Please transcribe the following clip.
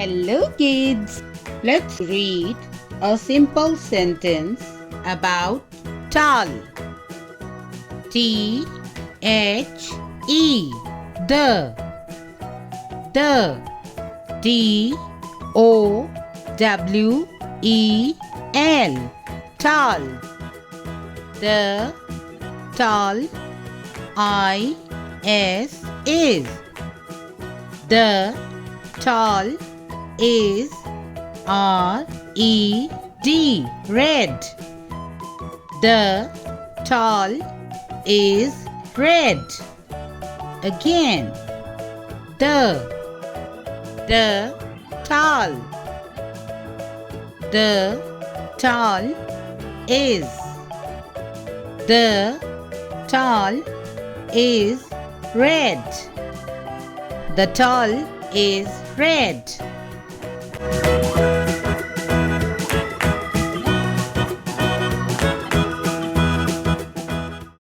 Hello kids! Let's read a simple sentence about tall. T-H-E The T-O-W-E-L Tall. The tall I-S is. The tall is R-E-D Red. The tall is red. Again. The tall. The tall is. The tall is red. The tall is red.